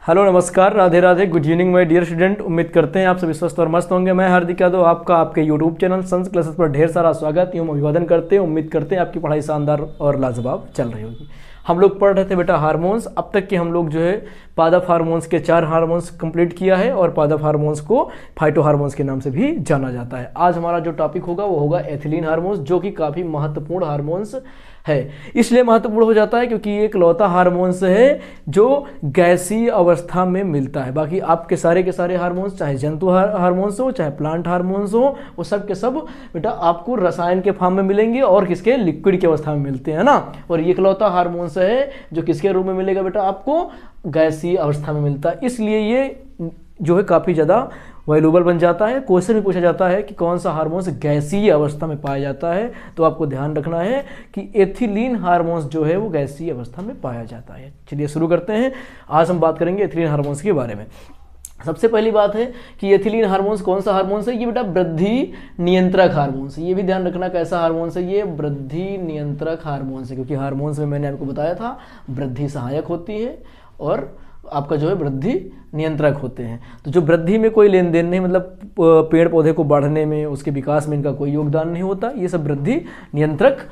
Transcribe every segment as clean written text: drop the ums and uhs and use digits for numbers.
Hello नमस्कार, Radhe Radhe, good evening my dear student. उम्मीद करते हैं आप सभी स्वस्थ और मस्त होंगे। मैं हार्दिक यादव आपका आपके यूट्यूब चैनल संस क्लासेस पर ढेर सारा स्वागत एवं अभिवादन करते हैं। उम्मीद करते हैं आपकी पढ़ाई शानदार और लाजवाब चल रही होगी। हम लोग पढ़ रहे थे बेटा हार्मोन्स। अब तक के हम लोग जो है पादप हार्मोन्स के 4 हार्मोन्स कंप्लीट किया है और पादप हार्मोन्स को फाइटो हार्मोन्स के नाम से भी जाना जाता है। आज हमारा जो टॉपिक होगा वो होगा एथिलीन हार्मोन्स, जो कि काफ़ी महत्वपूर्ण हार्मोन्स है। इसलिए महत्वपूर्ण हो जाता है क्योंकि ये इकलौता हार्मोन्स है जो गैसीय अवस्था में मिलता है। बाकी आपके सारे के सारे हार्मोन्स, चाहे जंतु हार्मोन्स हो चाहे प्लांट हार्मोन्स हो, वो सब के सब बेटा आपको रसायन के फॉर्म में मिलेंगे और किसके लिक्विड की अवस्था में मिलते हैं ना। और ये इकलौता हार्मोन्स है जो किसके रूप में मिलेगा बेटा आपको, गैसीय अवस्था में मिलता है। इसलिए ये जो है काफ़ी ज़्यादा वैल्यूबल बन जाता है। क्वेश्चन भी पूछा जाता है कि कौन सा हार्मोन्स गैसीय अवस्था में पाया जाता है, तो आपको ध्यान रखना है कि एथिलीन हार्मोन्स जो है वो गैसीय अवस्था में पाया जाता है। चलिए शुरू करते हैं। आज हम बात करेंगे एथिलीन हार्मोन्स के बारे में। सबसे पहली बात है कि एथिलीन हार्मोन्स कौन सा हार्मोन्स है। ये बेटा वृद्धि नियंत्रक हार्मोन्स है। ये भी ध्यान रखना कैसा हार्मोन्स है, ये वृद्धि नियंत्रक हार्मोन्स है। क्योंकि हार्मोन्स में मैंने आपको बताया था वृद्धि सहायक होती है और आपका जो है वृद्धि नियंत्रक होते हैं। तो जो वृद्धि में कोई लेन देन नहीं, मतलब पेड़ पौधे को बढ़ने में, उसके विकास में इनका कोई योगदान नहीं होता, ये सब वृद्धि नियंत्रक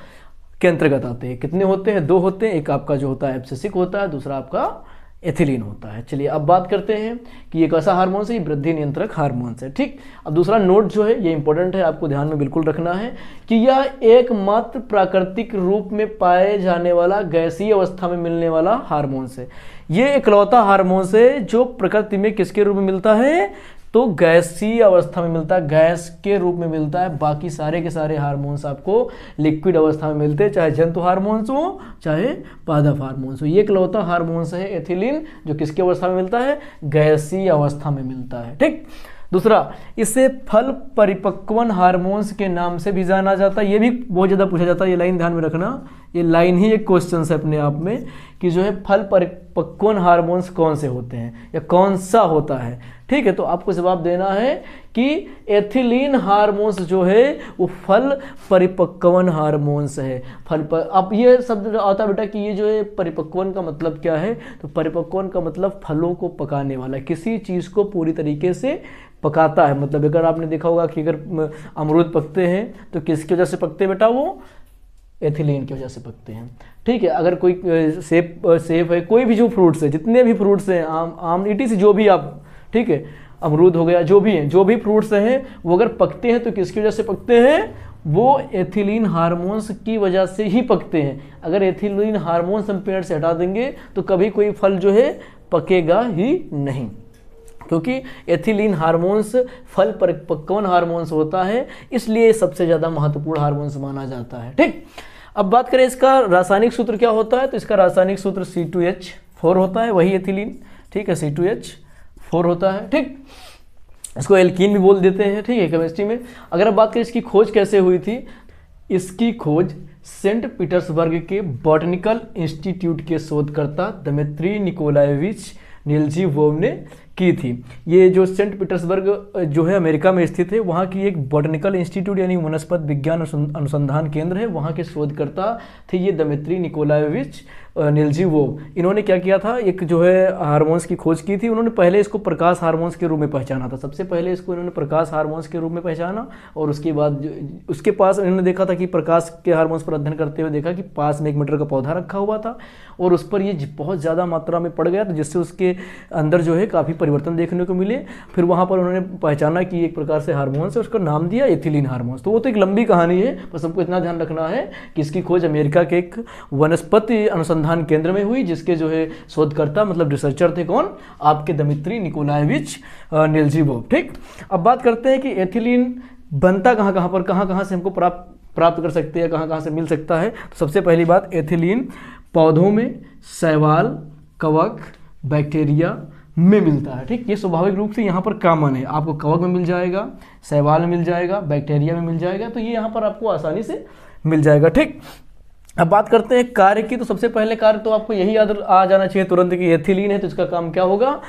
के अंतर्गत आते हैं। कितने होते हैं? 2 होते हैं। एक आपका जो होता है एब्सिसिक होता है, दूसरा आपका एथिलीन होता है। चलिए अब बात करते हैं कि ये कैसा हार्मोन्स है। ये वृद्धि नियंत्रक हार्मोन्स है। ठीक, अब दूसरा नोट जो है ये इंपॉर्टेंट है, आपको ध्यान में बिल्कुल रखना है कि यह एकमात्र प्राकृतिक रूप में पाए जाने वाला गैसीय अवस्था में मिलने वाला हार्मोन्स है। ये इकलौता हार्मोन्स है जो प्रकृति में किसके रूप में मिलता है, तो गैसीय अवस्था में मिलता है, गैस के रूप में मिलता है। बाकी सारे के सारे हार्मोन्स आपको लिक्विड अवस्था में मिलते हैं, चाहे जंतु हार्मोन्स हो चाहे पादप हार्मोन्स हो। ये इकलौता हार्मोन्स है एथिलीन जो किसकी अवस्था में मिलता है, गैसीय अवस्था में मिलता है। ठीक, दूसरा इसे फल परिपक्वन हार्मोन्स के नाम से भी जाना जाता है। ये भी बहुत ज़्यादा पूछा जाता है, ये लाइन ध्यान में रखना। ये लाइन ही एक क्वेश्चन है अपने आप में कि जो है फल परिपक्वन हार्मोन्स कौन से होते हैं या कौन सा होता है। ठीक है, तो आपको जवाब देना है कि एथिलीन हार्मोन्स जो है वो फल परिपक्वन हार्मोन्स है। फल पर अब ये शब्द आता है बेटा कि ये जो है परिपक्वन का मतलब क्या है, तो परिपक्वन का मतलब फलों को पकाने वाला, किसी चीज़ को पूरी तरीके से पकाता है। मतलब अगर आपने देखा होगा कि अगर अमरूद पकते हैं तो किसकी वजह से पकते हैं बेटा, वो एथिलीन की वजह से पकते हैं। ठीक है, अगर कोई सेब है, कोई भी जो फ्रूट्स है, जितने भी फ्रूट्स हैं, आम ईटी से जो भी आप, ठीक है, अमरूद हो गया, जो भी हैं, जो भी फ्रूट्स हैं, वो अगर पकते हैं तो किसकी वजह से पकते हैं, वो एथिलीन हार्मोन्स की वजह से ही पकते हैं। अगर एथिलीन हार्मोन्स हम पेड़ से हटा देंगे तो कभी कोई फल जो है पकेगा ही नहीं, क्योंकि एथिलीन हार्मोन्स फल परिपक्वन हार्मोन्स होता है, इसलिए सबसे ज़्यादा महत्वपूर्ण हार्मोन्स माना जाता है। ठीक, अब बात करें इसका रासायनिक सूत्र क्या होता है, तो इसका रासायनिक सूत्र C2H4 होता है, वही एथिलीन। ठीक है, C2H4 होता है। ठीक, इसको एल्कीन भी बोल देते हैं। ठीक है, केमिस्ट्री में। अगर अब बात करें इसकी खोज कैसे हुई थी, इसकी खोज सेंट पीटर्सबर्ग के बॉटनिकल इंस्टीट्यूट के शोधकर्ता दमित्री निकोलाएविच निल्जीवोव ने की थी। ये जो सेंट पीटर्सबर्ग जो है अमेरिका में स्थित है, वहाँ की एक बॉटनिकल इंस्टीट्यूट यानी वनस्पति विज्ञान अनुसंधान केंद्र है, वहाँ के शोधकर्ता थे ये दमित्री निकोलाएविच निल्जीवोव। इन्होंने क्या किया था, एक जो है हार्मोन्स की खोज की थी। उन्होंने पहले इसको प्रकाश हार्मोन्स के रूप में पहचाना था। सबसे पहले इसको इन्होंने प्रकाश हार्मोन्स के रूप में पहचाना और उसके बाद उसके पास इन्होंने देखा था कि प्रकाश के हार्मोन्स पर अध्ययन करते हुए देखा कि पास में 1 मीटर का पौधा रखा हुआ था और उस पर ये बहुत ज़्यादा मात्रा में पड़ गया, तो जिससे उसके अंदर जो है काफ़ी परिवर्तन देखने को मिले। फिर वहाँ पर उन्होंने पहचाना कि एक प्रकार से हार्मोन्स है, उसका नाम दिया एथिलीन हार्मोन्स। तो वो तो एक लंबी कहानी है, बस हमको इतना ध्यान रखना है कि इसकी खोज अमेरिका के एक वनस्पति अनुसंधान केंद्र में हुई, जिसके जो है शोधकर्ता मतलब रिसर्चर थे कौन, आपके दमित्री निकोलाएविच निल्जीवोव। ठीक, अब बात करते हैं कि एथिलीन बनता कहाँ कहाँ पर, कहाँ कहाँ से हमको प्राप्त कर सकते हैं, कहाँ कहाँ से मिल सकता है। तो सबसे पहली बात, एथिलीन पौधों में शैवाल, कवक, बैक्टीरिया में मिलता है। ठीक, ये स्वाभाविक रूप से यहाँ पर कॉमन है। आपको कवक में मिल जाएगा, शैवाल में मिल जाएगा, बैक्टीरिया में मिल जाएगा, तो ये यहाँ पर आपको आसानी से मिल जाएगा। ठीक, अब बात करते हैं कार्य की। तो सबसे पहले कार्य तो आपको यही याद आ जाना चाहिए तुरंत कि एथिलीन है तो इसका काम क्या होगा,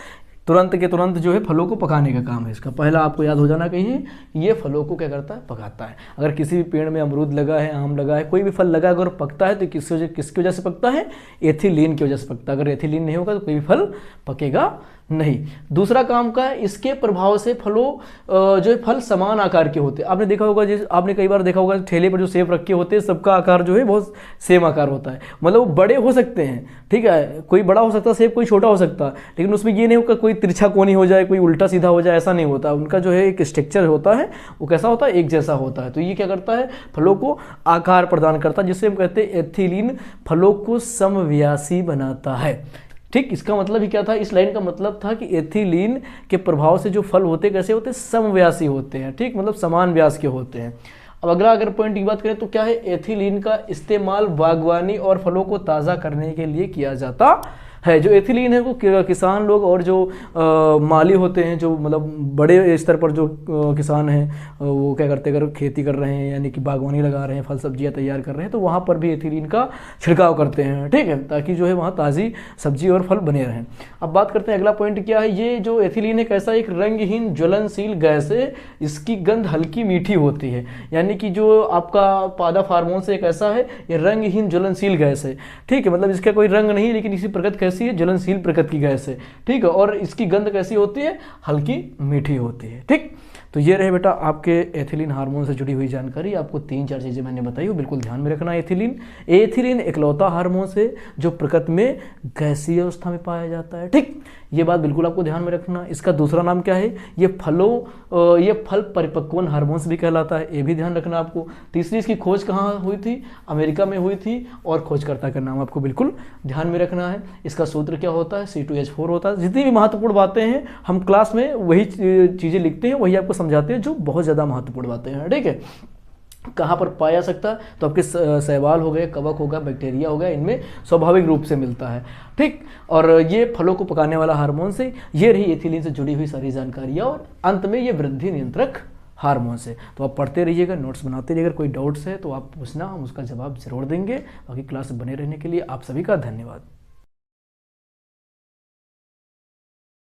तुरंत के तुरंत जो है फलों को पकाने का काम है इसका। पहला आपको याद हो जाना कहीं, ये फलों को क्या करता है, पकाता है। अगर किसी भी पेड़ में अमरूद लगा है, आम लगा है, कोई भी फल लगा है, अगर पकता है तो किसकी वजह से पकता है, एथिलीन की वजह से पकता है। अगर एथिलीन नहीं होगा तो कोई भी फल पकेगा नहीं। दूसरा काम का है, इसके प्रभाव से फलों जो है फल समान आकार के होते हैं। आपने देखा होगा, जैसे आपने कई बार देखा होगा ठेले पर जो सेब रखे होते हैं सबका आकार जो है बहुत सेम आकार होता है। मतलब बड़े हो सकते हैं, ठीक है, कोई बड़ा हो सकता है सेब, कोई छोटा हो सकता है, लेकिन उसमें ये नहीं होगा कोई तिरछा कोनी हो जाए, कोई उल्टा सीधा हो जाए, ऐसा नहीं होता। उनका जो है एक स्ट्रक्चर होता है, वो कैसा होता है, एक जैसा होता है। तो ये क्या करता है, फलों को आकार प्रदान करता है, जिससे हम कहते हैं एथिलीन फलों को समव्यासी बनाता है। ठीक, इसका मतलब ही क्या था, इस लाइन का मतलब था कि एथिलीन के प्रभाव से जो फल होते कैसे होते हैं, समव्यासी होते हैं। ठीक, मतलब समान व्यास के होते हैं। अब अगला अगर पॉइंट की बात करें तो क्या है, एथिलीन का इस्तेमाल बागवानी और फलों को ताज़ा करने के लिए किया जाता है। जो एथिलीन है वो किसान लोग और जो माली होते हैं, जो मतलब बड़े स्तर पर जो किसान हैं, वो क्या करते हैं, अगर खेती कर रहे हैं यानी कि बागवानी लगा रहे हैं, फल सब्जियां तैयार कर रहे हैं, तो वहाँ पर भी एथिलीन का छिड़काव करते हैं। ठीक है, ताकि जो है वहाँ ताज़ी सब्जी और फल बने रहें। अब बात करते हैं अगला पॉइंट क्या है, ये जो एथिलीन है कैसा एक रंगहीन ज्वलनशील गैस है, इसकी गंध हल्की मीठी होती है। यानी कि जो आपका पादप हार्मोन से एक ऐसा है, ये रंगहीन ज्वलनशील गैस है। ठीक है, मतलब इसका कोई रंग नहीं, लेकिन इसी प्रकृति कैसी है, ज्वलनशील प्रकृति की गैस है। ठीक है, और इसकी गंध कैसी होती है, हल्की मीठी होती है। ठीक, तो ये रहे बेटा आपके एथिलीन हार्मोन से जुड़ी हुई जानकारी। आपको 3-4 चीज़ें मैंने बताई, वो बिल्कुल ध्यान में रखना। एथिलीन एकलौता हार्मोन है जो प्रकृति में गैसीय अवस्था में पाया जाता है। ठीक, ये बात बिल्कुल आपको ध्यान में रखना। इसका दूसरा नाम क्या है, ये फल परिपक्वन हार्मोन्स भी कहलाता है, ये भी ध्यान रखना आपको। तीसरी, इसकी खोज कहाँ हुई थी, अमेरिका में हुई थी, और खोजकर्ता का नाम आपको बिल्कुल ध्यान में रखना है। इसका सूत्र क्या होता है, C2H4 होता है। जितनी भी महत्वपूर्ण बातें हैं हम क्लास में वही चीज़ें लिखते हैं, वही आपको समझाते हैं जो बहुत ज़्यादा महत्वपूर्ण बातें हैं। ठीक है, कहाँ पर पाया सकता है, तो आपके शैवाल हो गए, कवक होगा, बैक्टीरिया हो गया, इनमें स्वाभाविक रूप से मिलता है। ठीक, और ये फलों को पकाने वाला हार्मोन से, ये रही एथिलीन से जुड़ी हुई सारी जानकारियाँ, और अंत में ये वृद्धि नियंत्रक हार्मोन से। तो आप पढ़ते रहिएगा, नोट्स बनाते रहिएगा। कोई डाउट्स है तो आप पूछना, हम उसका जवाब जरूर देंगे। बाकी क्लास में बने रहने के लिए आप सभी का धन्यवाद।